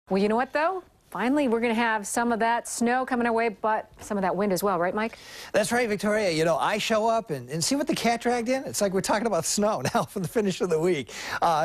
Well, you know what, though? Finally, we're going to have some of that snow coming our way, but some of that wind as well, right, Mike? That's right, Victoria. You know, I show up and see what the cat dragged in. It's like we're talking about snow now for the finish of the week.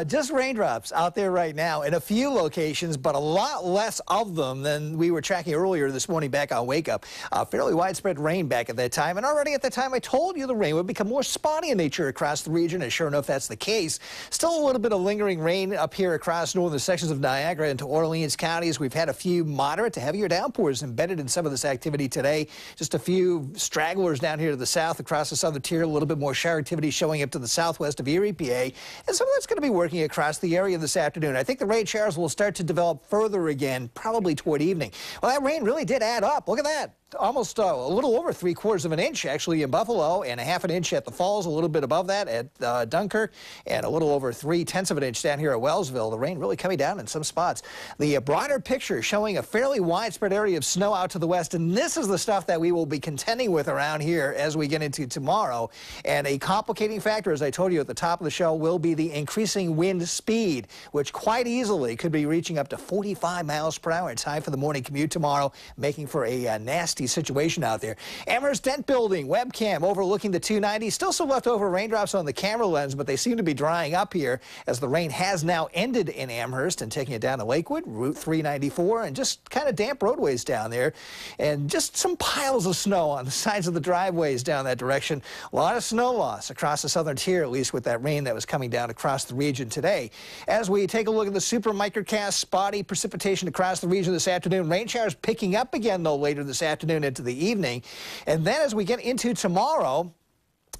Just raindrops out there right now in a few locations, but a lot less of them than we were tracking earlier this morning back on Wake Up. Fairly widespread rain back at that time. And already at that time, I told you the rain would become more spotty in nature across the region. And sure enough, that's the case. Still a little bit of lingering rain up here across northern sections of Niagara into Orleans counties. We've had a few moderate to heavier downpours embedded in some of this activity today. Just a few stragglers down here to the south across the southern tier. A little bit more shower activity showing up to the southwest of Erie, PA. And some of that's going to be working across the area this afternoon. I think the rain showers will start to develop further again, probably toward evening. Well, that rain really did add up. Look at that. Almost a little over 3/4 of an inch actually in Buffalo, and a half an inch at the Falls, a little bit above that at Dunkirk, and a little over 3/10 of an inch down here at Wellsville. The rain really coming down in some spots. The broader picture showing a fairly widespread area of snow out to the west, and this is the stuff that we will be contending with around here as we get into tomorrow. And a complicating factor, as I told you at the top of the show, will be the increasing wind speed, which quite easily could be reaching up to 45 miles per hour in time for the morning commute tomorrow, making for a nasty situation out there. Amherst Dent Building webcam overlooking the 290. Still some leftover raindrops on the camera lens, but they seem to be drying up here as the rain has now ended in Amherst and taking it down to Lakewood, Route 394, and just kind of damp roadways down there. And just some piles of snow on the sides of the driveways down that direction. A lot of snow loss across the southern tier, at least with that rain that was coming down across the region today. As we take a look at the super microcast, spotty precipitation across the region this afternoon. Rain showers picking up again, though, later this afternoon into the evening. And then as we get into tomorrow,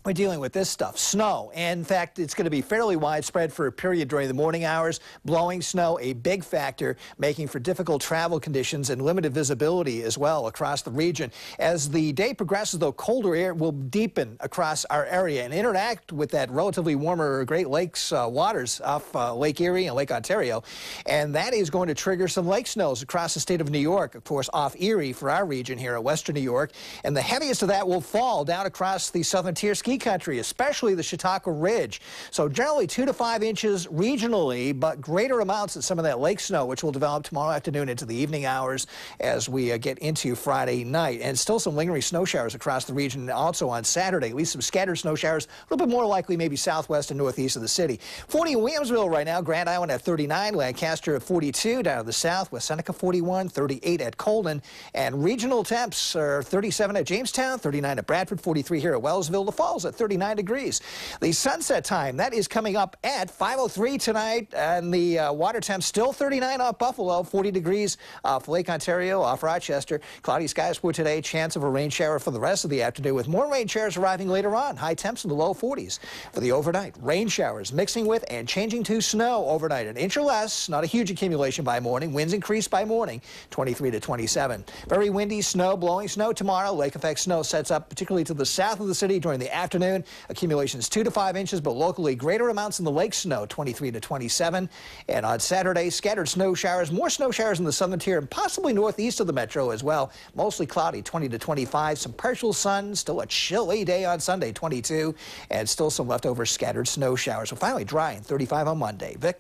we're dealing with this stuff, snow. And in fact, it's going to be fairly widespread for a period during the morning hours. Blowing snow, a big factor, making for difficult travel conditions and limited visibility as well across the region. As the day progresses, though, colder air will deepen across our area and interact with that relatively warmer Great Lakes waters off Lake Erie and Lake Ontario. And that is going to trigger some lake snows across the state of New York, of course, off Erie for our region here at Western New York. And the heaviest of that will fall down across the southern tier ski country, especially the Chautauqua Ridge. So generally 2 to 5 inches regionally, but greater amounts of some of that lake snow, which will develop tomorrow afternoon into the evening hours as we get into Friday night. And still some lingering snow showers across the region also on Saturday. At least some scattered snow showers, a little bit more likely maybe southwest and northeast of the city. 40 in Williamsville right now, Grand Island at 39, Lancaster at 42, down to the south, West Seneca 41, 38 at Colden, and regional temps are 37 at Jamestown, 39 at Bradford, 43 here at Wellsville. The Falls at 39 degrees. The sunset time, that is coming up at 5:03 tonight, and the water temp still 39 off Buffalo, 40 degrees off Lake Ontario, off Rochester. Cloudy skies for today, chance of a rain shower for the rest of the afternoon, with more rain showers arriving later on. High temps in the low 40s for the overnight. Rain showers mixing with and changing to snow overnight, an inch or less, not a huge accumulation by morning. Winds increase by morning, 23 to 27. Very windy, snow, blowing snow tomorrow. Lake effect snow sets up particularly to the south of the city during the afternoon. Accumulations 2 to 5 inches, but locally greater amounts in the lake snow, 23 to 27. And on Saturday, scattered snow showers, more snow showers in the southern tier and possibly northeast of the metro as well. Mostly cloudy, 20 to 25. Some partial sun, still a chilly day on Sunday, 22. And still some leftover scattered snow showers. So finally dry and 35 on Monday. Vic?